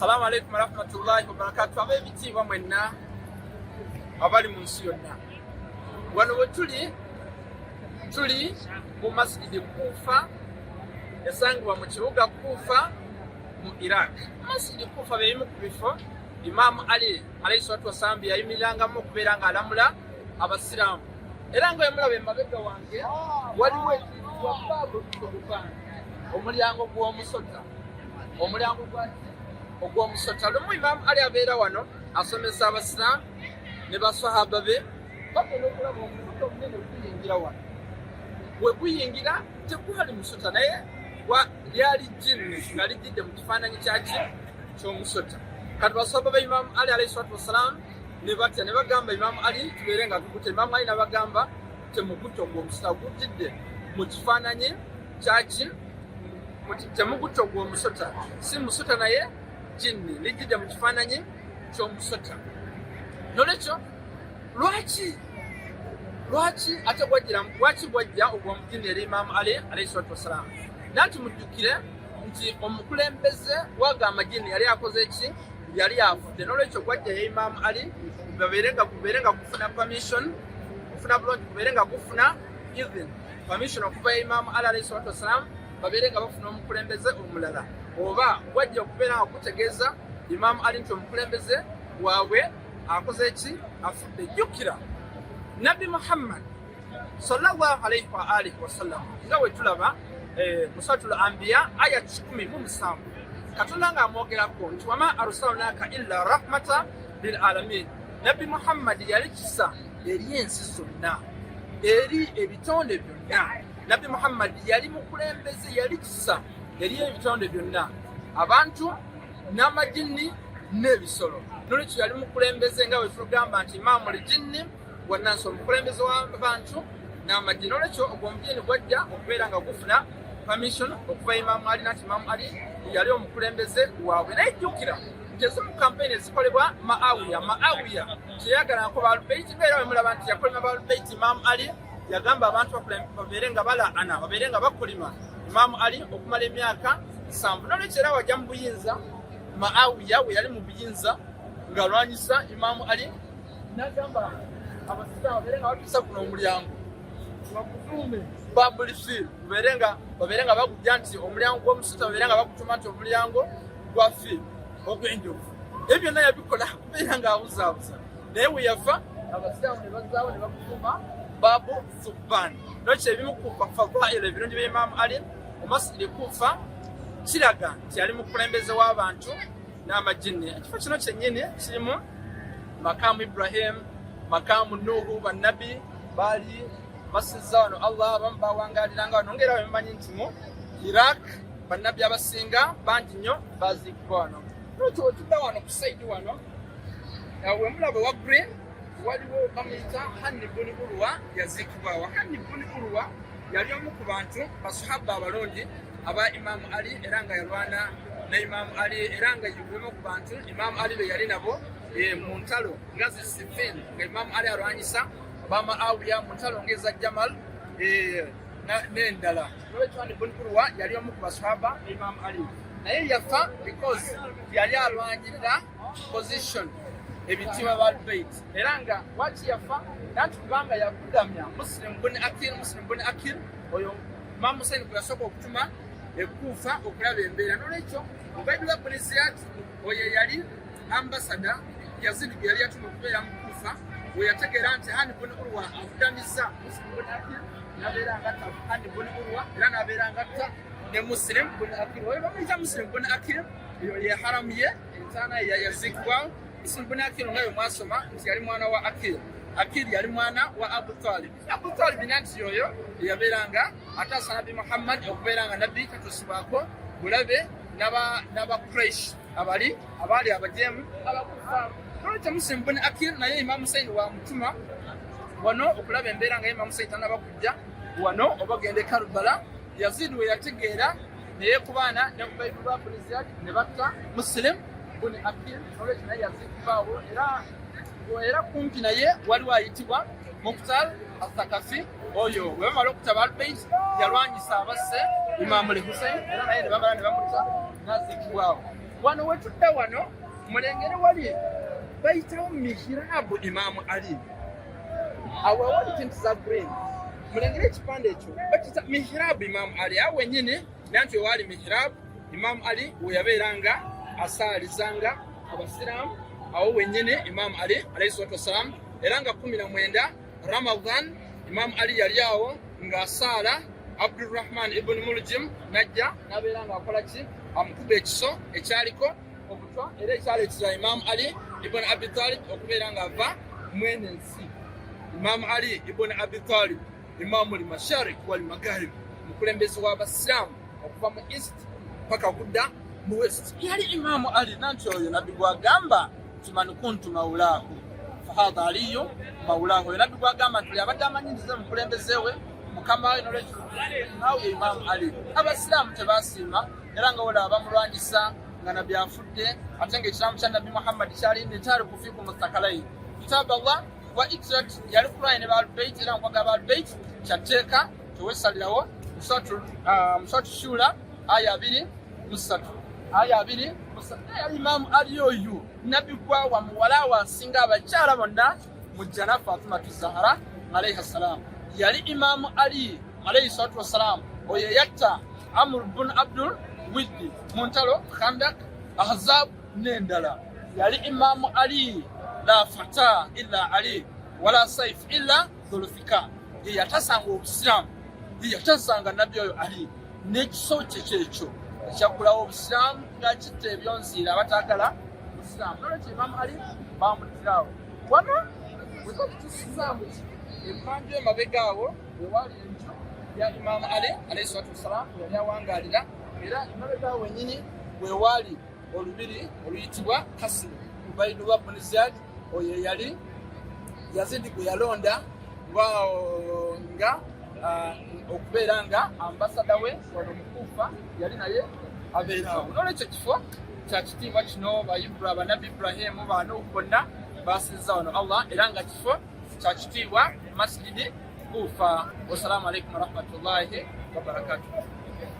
Assalamu alaikum warahmatullahi wabarakatuh. Ab'ebitiibwa mwenna abali mu nsi yonna. Wano we tuli mu Masjid Kufah esangibwa mu kibuga Kufah mu Iraq. Masjid Kufah beyimu ku bifo Imam Ali alayhi salatu wassalam yayimirangamu okubeera ng'alamula abasiraamu. Era ng'omulaba emabega wange waliwo ekiyitibwa baabu Luganda, omulyango gw'omusota, omulyango ogw'omusota. Lumu Imam Ali abeera wano asomesa abasiraamu ne basahaba be, bagenda okulaba omusota omunene guyingira wano. We guyingira tegwali musota naye lyali jjinni nga lijjidde mu kifaananyi ky'omusota. Kati basahaba ba Imam Ali alayhi salatu wassalam ne batya ne bagamba Imam Ali tubeere nga tukutte. Imam Ali n'abagamba temugutte ogw'omusota, gujjidde mu kifaananyi temugutte ogw'omusota, si musota naye jjinni lijjidde mu kifaananyi ky'omusota. Nolwekyo lwaki ate gwajja ogw'omujjinni eri Imam Ali alayhi salatu wassalam? Nanti mujjukire nti omukulembeze waga amajjinni yali akoze ki? Yali afudde. Nolwekyo gwajja ya Imam Ali gubeere nga gufuna permission, gufuna bulungi, gubeere nga gufuna permission okuva ya Imam Ali alayhi salatu wassalam, babeere nga bafuna omukulembeze omulala. Oba gwajja okubeera nga gutegeeza Imam Ali nti omukulembeze waabwe akoze ki? Afudde. Jjukira Nabi Muhammad sallallahu alayhi wa alihi wasallam nga we tulaba mu Suratul Anbiya aya 17 Katonda ng'amwogerako nti wama arsalnaka illa rahmata lil alamin. Nabi Muhammad yali kisa eri ensi zonna, eri ebitonde byonna. Nabi Muhammad yali mukulembeze, yali kisa eri ebitonde byonna, abantu n'amajjinni n'ebisolo. Nolwekyo yali mukulembeze nga we tugamba nti imamu lijinni wannansi, omukulembeze w'abantu n'amajjinni. Nolwekyo ogw'omujjinni gwajja okubeera nga gufuna permission okuva Imam Ali, nati Imam Ali yali omukulembeze waabwe. Naye jjukira nti ezimu campaign ezikolebwa Maawiya teyayagalako Baalubeiti, ngaera we mulaba nti yakolima Baalubeiti. Imam Ali yagamba abantu babeere nga balaana, babeere nga bakolima Imam Ali okumala emyaka 7. Nolwekyo era wajja mu buyinza Maawiya we yali mu buyinza ng'alwanyisa Imam Ali, n'agamba abasiraamu babeere nga batuusa kuno omulyango bakutuume babulifiri, babeere nga bagujja nti omulyango gw'omusota, babeere nga bakutuma nti omulyango gwa firi ogw'enjovu. Ebyo byonna yabikola kubeera ng'abuzaabuza. Naye we yafa abasiraamu ne bazaawo ne bakutuuma Babu Subban. Nolwekyo ebimu ku fadaa'il ebirungi bya Imam Ali mu Masjid Kufah kiraga nti yali mukulembeze w'abantu n'amajjinni. Ekifo kino kyennyini kirimu makamu Ibrahim, makamu Nuhu, bannabi baali basizza wano. Allah abamu bawangaliranga wano, ng'era bemumanyi nti mu Iraq bannabi abasinga bangi nnyo baziikibwa wano. Nolwekyo wetudda wano ku saidi wano we mulaba wa green waliwo bamuyita Hani buni Urwa yaziikibwawo. Hani buni Urwa yali omu ku bantu basahaba abalungi aba Imam Ali, era nga yalwana ne Imam Ali, era nga yulimu ku bantu Imam Ali be yali nabo mu ntalo nga Siffin, nga Imam Ali alwanyisa Maawiya mu ntalo ng'eza Jamal n'endala. Nolwekyo Hani buni Urwa yali omu ku basahaba Imam Ali, naye yafa because yali alwanyirira position ebitiibwa Baalubeiti. Era nga waki yafa? Nanti kubanga yakugamya Muslim buni Akil oyo Imam Hussein gwe yasooka okutuma Kufah okulaba embeera. Nolwekyo Ubaydullah buni Ziyad oyo yali ambasada Yazid gwe yali yatuma okubeera mu Kufah. We yategeera nti Hani buni Urwa akudamiza Muslim buni Akil, n'abeera ngatta Hani buni Urwa, era n'abeera ngatta ne Muslim buni Akil. Oyo bamuyita Muslim buni Akil, eyo ye haramu ye entaana yaziikibwawo. Muslim buni Akil nga bwe mwasoma nti yali mwana wa Akil. Akil yali mwana wa Abu Talib. Abu Talib nanti yoyo yabeeranga ataasa Nabi Muhammad okubeera nga nabbi katuusibwako bulabe n'aba Quraysh abaali abajeemu abakufaaru. Nolwekyo Muslim buni Akil naye Imam Hussein wamutuma wano okulaba embeera nga Imam Hussein tanaba kujja wano oba gende Karbala. Yazid we yategeera neyeekubaana ne Ubaydullah buni Ziyad ne batta Muslim buni Akil. Nolwekyo naye yaziikibwawo, era kumpi naye waliwo ayitibwa Muqtal al-Thaqafi. Oyo we bamala okutta Baalubeiti yalwanyisa abasse Imam Hussein, era naye ne bamala ne bamutta n'aziikibwawo. wano wetudda wano mulengere wali bayitawo mihirabu Imaamu Ali awo wali kintu za green mulengere ekipande ekyo bakita mihirabu Imaamu Ali awo wenyini nanti wali mihirabu Imaamu Ali weyabeeranga asaalizanga abasiraamu awo wenyini Imaamu Ali alayhi salatu wassalam era nga 19 Ramadan Imaamu Ali yali awo ng'asaala Abdurrahman ibn Muljim najja nabeera ng'akola ki amukuba ekiso ekyaliko obutwa era ekyaleetera Imaamu Ali ibn Abi Talib okubeera ng'ava mwene ensi. Imaamu Ali ibn Abi Talib Imaamu al-Masharik wal Magharib mukulembezi w'abasiraamu okuva mu east paka okudda mu west. Yali Imaamu Ali nanti oyo nabbi gwagamba nti man kuntu mawlaahu fahadha aliyu mawlaahu. Oyo nabbi gwagamba nti abadde amanyiriza mukulembeze we mukama we nolwekyo nawe Imaamu Ali. Abasiraamu tebasiima era nga wala bamulwanyisa nga nabbi afudde ate ng'ekiramu kya nabbi Muhammad kyali netaariku fiikum mustakalayi kitabu Allah wa itrat yali kulwanya ne baalubeit era nkwaga baalubeit kyateeka teweesalirawo musatu shura aya 2:3 aya 2:3 Imaamu Ali oyo nabbi gwawa muwala wansinga abakyala bonna mujjana Fatimatu Zahra alayha salam. Yali Imaamu Ali alayhi salatu wassalam oyo yatta Amr ibn Abdul Widdi mu ntalo Khandak Ahzab n'endala. Yali Imaamu Ali la fata illa Ali wala saif illa Dhulfikar. Yatasanga obusiraamu yatasanga nabbi oyo Ali n'ekiso kyekyo ekyakulawo obusiraamu nga kitta ebyonziira abatagala obusiraamu. Nolwekyo Imaamu Ali bamutirawo wano weza kutusizaamu empanju emabega awo wewali enju ya Imaamu Ali alayhi salatu wassalam yali awangaalira era emabega awo wenyini wewali olubiri oluyitibwa Kasri Ubaydullah ibn Ziyad oyo yali Yazidi gwe yalonda nga okubeera nga ambasada we wano mu Kufah yali naye abeerawo. Nolwekyo kifo kya kitiibwa kino banabbi Ibrahimu bano bonna basinza wano Allah era nga kifo kya kitiibwa Masjid Kufah. Wassalamu alaikum warahmatullahi wabarakatuh.